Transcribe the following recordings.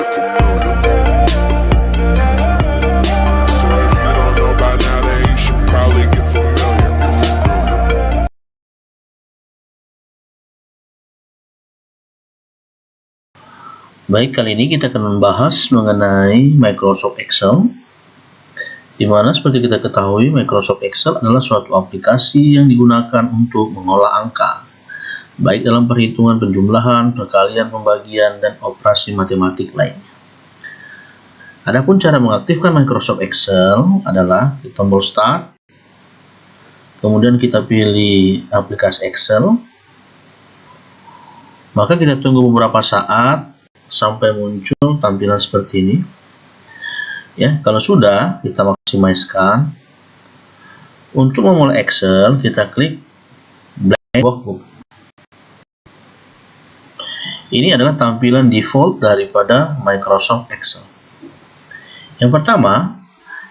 get familiar. So if you don't know by now, then you should probably get familiar. Baik, kali ini kita akan membahas mengenai Microsoft Excel, di mana seperti kita ketahui Microsoft Excel adalah suatu aplikasi yang digunakan untuk mengolah angka, baik dalam perhitungan penjumlahan, perkalian, pembagian, dan operasi matematik lainnya. Adapun cara mengaktifkan Microsoft Excel adalah di tombol Start, kemudian kita pilih aplikasi Excel, maka kita tunggu beberapa saat sampai muncul tampilan seperti ini. Ya, kalau sudah, kita maksimalkan. Untuk memulai Excel, kita klik blank workbook. Ini adalah tampilan default daripada Microsoft Excel. Yang pertama,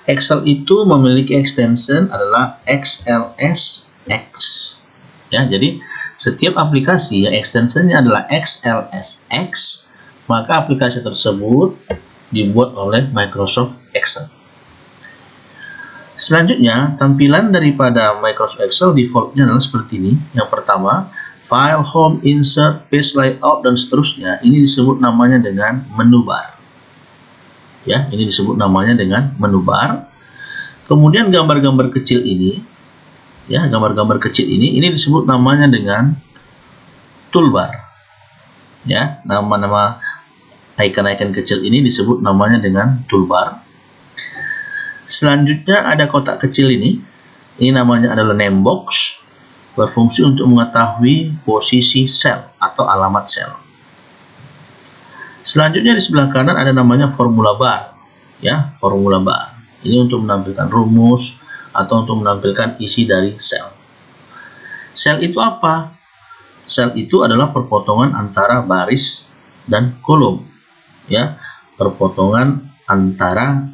Excel itu memiliki extension adalah XLSX. Ya, jadi setiap aplikasi yang extensionnya adalah XLSX, maka aplikasi tersebut dibuat oleh Microsoft Excel. Selanjutnya, tampilan daripada Microsoft Excel defaultnya adalah seperti ini. Yang pertama, File, Home, Insert, Page Layout, dan seterusnya. Ini disebut namanya dengan menu bar. Ya, ini disebut namanya dengan menu bar. Kemudian gambar-gambar kecil ini, ya, gambar-gambar kecil ini disebut namanya dengan toolbar. Ya, nama-nama icon-icon kecil ini disebut namanya dengan toolbar. Selanjutnya ada kotak kecil ini namanya adalah name box, berfungsi untuk mengetahui posisi sel atau alamat sel. Selanjutnya di sebelah kanan ada namanya formula bar, ya, formula bar. Ini untuk menampilkan rumus atau untuk menampilkan isi dari sel. Sel itu apa? Sel itu adalah perpotongan antara baris dan kolom. Ya, perpotongan antara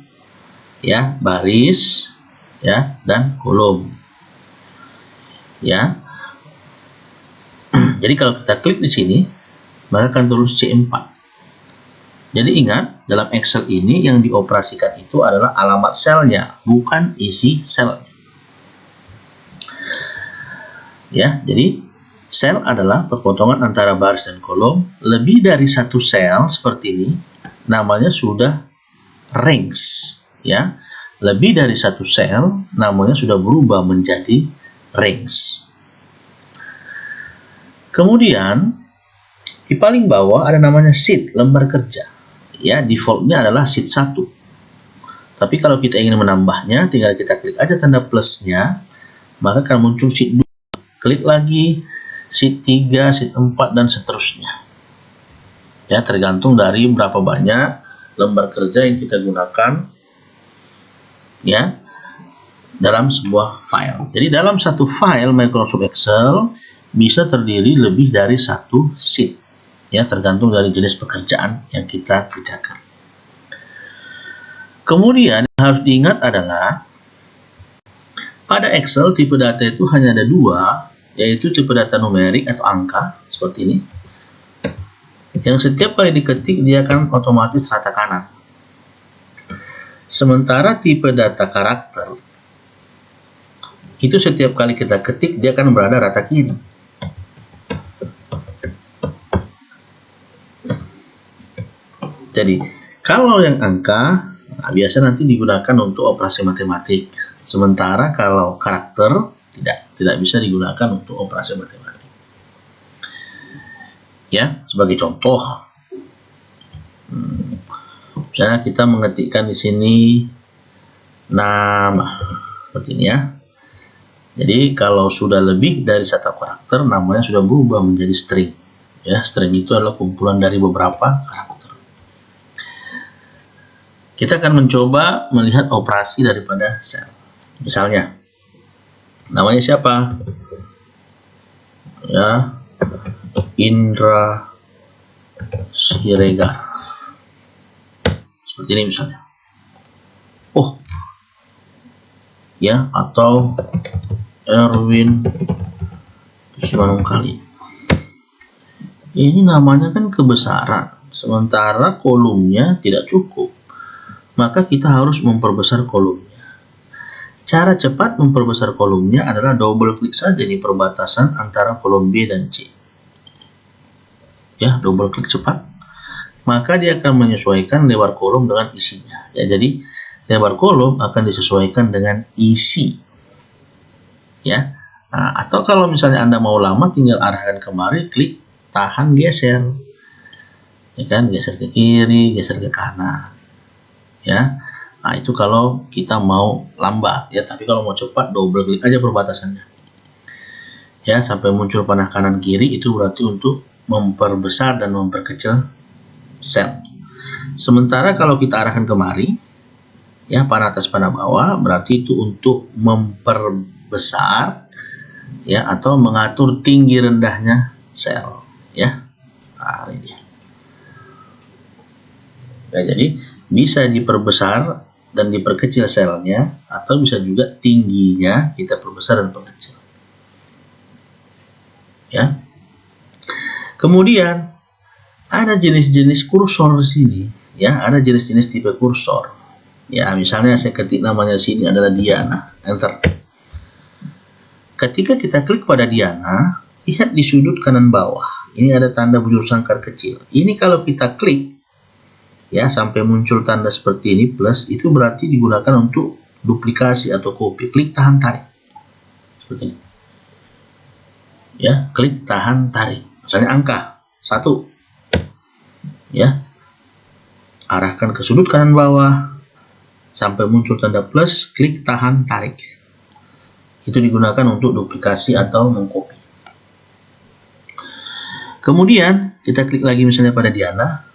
ya baris ya dan kolom. Ya. Jadi kalau kita klik di sini, maka akan tulis C4. Jadi ingat, dalam Excel ini yang dioperasikan itu adalah alamat selnya, bukan isi selnya. Ya, jadi sel adalah perpotongan antara baris dan kolom. Lebih dari satu sel seperti ini, namanya sudah range. Ya, lebih dari satu sel, namanya sudah berubah menjadi range. Kemudian di paling bawah ada namanya sheet, lembar kerja. Ya, defaultnya adalah sheet 1. Tapi kalau kita ingin menambahnya, tinggal kita klik aja tanda plusnya, maka akan muncul sheet 2. Klik lagi sheet 3, sheet 4, dan seterusnya. Ya, tergantung dari berapa banyak lembar kerja yang kita gunakan ya dalam sebuah file. Jadi dalam satu file Microsoft Excel bisa terdiri lebih dari satu sheet. Ya, tergantung dari jenis pekerjaan yang kita kerjakan. Kemudian yang harus diingat adalah pada Excel tipe data itu hanya ada dua, yaitu tipe data numerik atau angka seperti ini, yang setiap kali diketik dia akan otomatis rata kanan. Sementara tipe data karakter itu setiap kali kita ketik dia akan berada rata kiri. Jadi kalau yang angka biasa nanti digunakan untuk operasi matematik, sementara kalau karakter tidak bisa digunakan untuk operasi matematik. Ya, sebagai contoh, misalnya kita mengetikkan di sini nama seperti ini ya. Jadi kalau sudah lebih dari satu karakter, namanya sudah berubah menjadi string. Ya, string itu adalah kumpulan dari beberapa karakter. Kita akan mencoba melihat operasi daripada sel. Misalnya, namanya siapa? Ya, Indra Siregar. Seperti ini misalnya. Oh, ya, atau Erwin Simanungkali. Ini namanya kan kebesaran sementara kolomnya tidak cukup, maka kita harus memperbesar kolomnya. Cara cepat memperbesar kolomnya adalah double klik saja di perbatasan antara kolom B dan C. Ya, double klik cepat. Maka dia akan menyesuaikan lebar kolom dengan isinya. Ya, jadi lebar kolom akan disesuaikan dengan isi. Ya. Nah, atau kalau misalnya Anda mau lama, tinggal arahkan kemari, klik tahan geser. Ya kan, geser ke kiri, geser ke kanan. Ya. Nah, itu kalau kita mau lambat ya, tapi kalau mau cepat double klik aja perbatasannya. Ya, sampai muncul panah kanan kiri, itu berarti untuk memperbesar dan memperkecil sel. Sementara kalau kita arahkan kemari, ya, panah atas panah bawah, berarti itu untuk memperbesar ya, atau mengatur tinggi rendahnya sel ya. Nah, ini. Ya, jadi bisa diperbesar dan diperkecil selnya, atau bisa juga tingginya kita perbesar dan perkecil ya. Kemudian ada jenis-jenis kursor di sini ya, ada jenis-jenis tipe kursor ya. Misalnya saya ketik namanya sini adalah Diana, enter. Ketika kita klik pada Diana, lihat di sudut kanan bawah. Ini ada tanda bujur sangkar kecil. Ini kalau kita klik, ya, sampai muncul tanda seperti ini, plus, itu berarti digunakan untuk duplikasi atau copy. Klik tahan tarik. Seperti ini. Ya, klik tahan tarik. Misalnya angka 1. Ya. Arahkan ke sudut kanan bawah, sampai muncul tanda plus, klik tahan tarik. Itu digunakan untuk duplikasi atau mengcopy. Kemudian kita klik lagi misalnya pada Diana,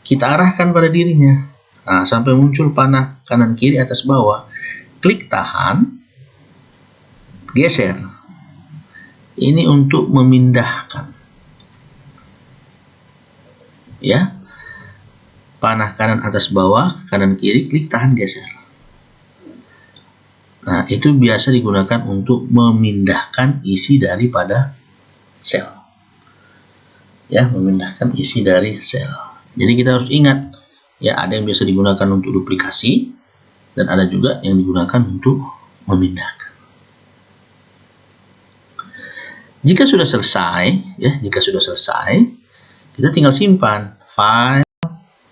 kita arahkan pada dirinya. Nah, sampai muncul panah kanan kiri atas bawah, klik tahan, geser. Ini untuk memindahkan. Ya. Panah kanan atas bawah, kanan kiri, klik tahan, geser. Nah, itu biasa digunakan untuk memindahkan isi daripada sel. Ya, memindahkan isi dari sel. Jadi kita harus ingat, ya, ada yang biasa digunakan untuk duplikasi, dan ada juga yang digunakan untuk memindahkan. Jika sudah selesai, ya, kita tinggal simpan, file,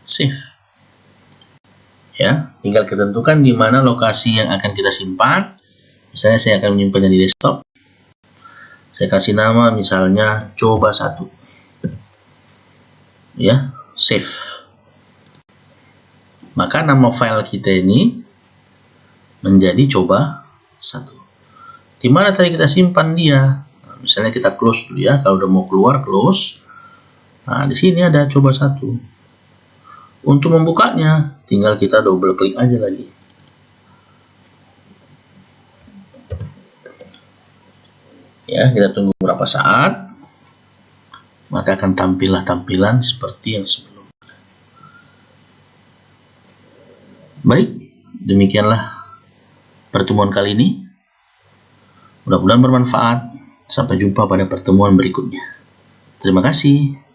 save. Ya, tinggal kita tentukan di mana lokasi yang akan kita simpan. Misalnya saya akan menyimpannya di desktop. Saya kasih nama misalnya coba 1. Ya, save. Maka nama file kita ini menjadi coba 1. Di mana tadi kita simpan dia? Nah, misalnya kita close dulu ya. Kalau udah mau keluar, close. Nah, di sini ada coba 1. Untuk membukanya, tinggal kita double klik aja lagi. Ya, kita tunggu beberapa saat. Maka akan tampillah tampilan seperti yang sebelumnya. Baik, demikianlah pertemuan kali ini. Mudah-mudahan bermanfaat. Sampai jumpa pada pertemuan berikutnya. Terima kasih.